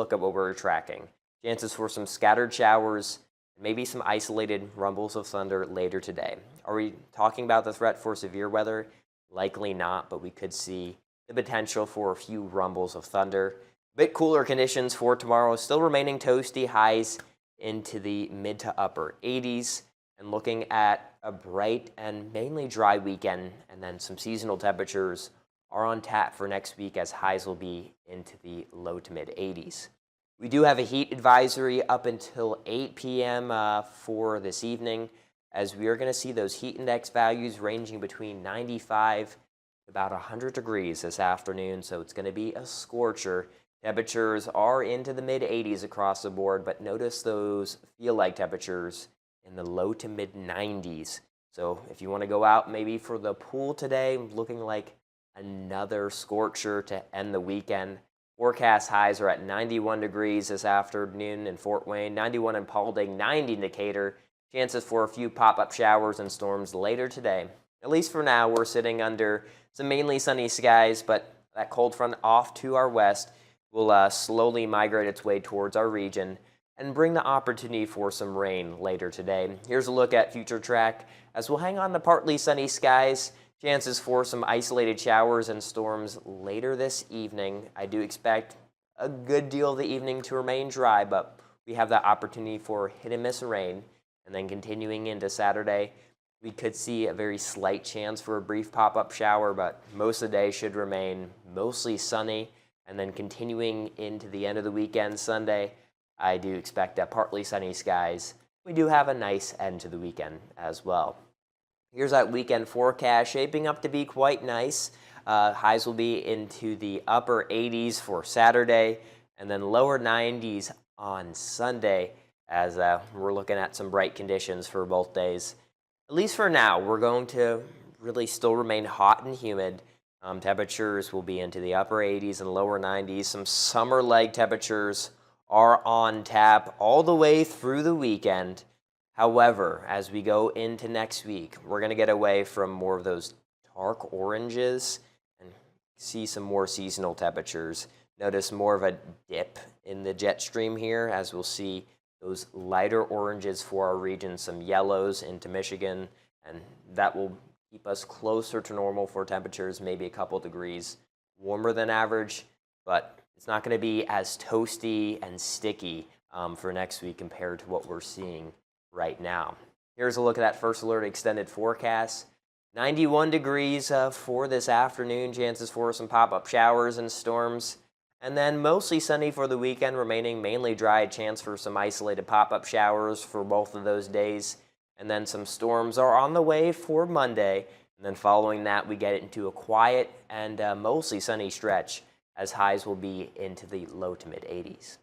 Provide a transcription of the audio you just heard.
look at what we're tracking. Chances for some scattered showers, maybe some isolated rumbles of thunder later today. Are we talking about the threat for severe weather? Likely not, but we could see the potential for a few rumbles of thunder. A bit cooler conditions for tomorrow, still remaining toasty, highs into the mid to upper 80s. And looking at a bright and mainly dry weekend, and then some seasonal temperatures are on tap for next week as highs will be into the low to mid 80s. We do have a heat advisory up until 8 p.m. For this evening, as we are going to see those heat index values ranging between 95 to about 100 degrees this afternoon, so it's going to be a scorcher. Temperatures are into the mid 80s across the board, but notice those feel-like temperatures in the low to mid 90s. So if you want to go out maybe for the pool today, looking like another scorcher to end the weekend. Forecast highs are at 91 degrees this afternoon in Fort Wayne, 91 in Paulding, 90 in Decatur. Chances for a few pop-up showers and storms later today. At least for now, we're sitting under some mainly sunny skies, but that cold front off to our west will slowly migrate its way towards our region and bring the opportunity for some rain later today. Here's a look at future track as we'll hang on to partly sunny skies. Chances for some isolated showers and storms later this evening. I do expect a good deal of the evening to remain dry, but we have the opportunity for hit and miss rain. And then continuing into Saturday, we could see a very slight chance for a brief pop-up shower, but most of the day should remain mostly sunny. And then continuing into the end of the weekend, Sunday, I do expect partly sunny skies. We do have a nice end to the weekend as well. Here's that weekend forecast, shaping up to be quite nice. Highs will be into the upper 80s for Saturday, and then lower 90s on Sunday, as we're looking at some bright conditions for both days. At least for now, we're going to really still remain hot and humid. Temperatures will be into the upper 80s and lower 90s. Some summer-like temperatures are on tap all the way through the weekend. However, as we go into next week, we're going to get away from more of those dark oranges and see some more seasonal temperatures. Notice more of a dip in the jet stream here, as we'll see those lighter oranges for our region, some yellows into Michigan, and that will keep us closer to normal for temperatures, maybe a couple degrees warmer than average, but it's not going to be as toasty and sticky for next week compared to what we're seeing right now. Here's a look at that first alert extended forecast. 91 degrees for this afternoon, chances for some pop-up showers and storms. And then mostly sunny for the weekend, remaining mainly dry, chance for some isolated pop-up showers for both of those days. And then some storms are on the way for Monday. And then following that, we get into a quiet and mostly sunny stretch as highs will be into the low to mid 80s.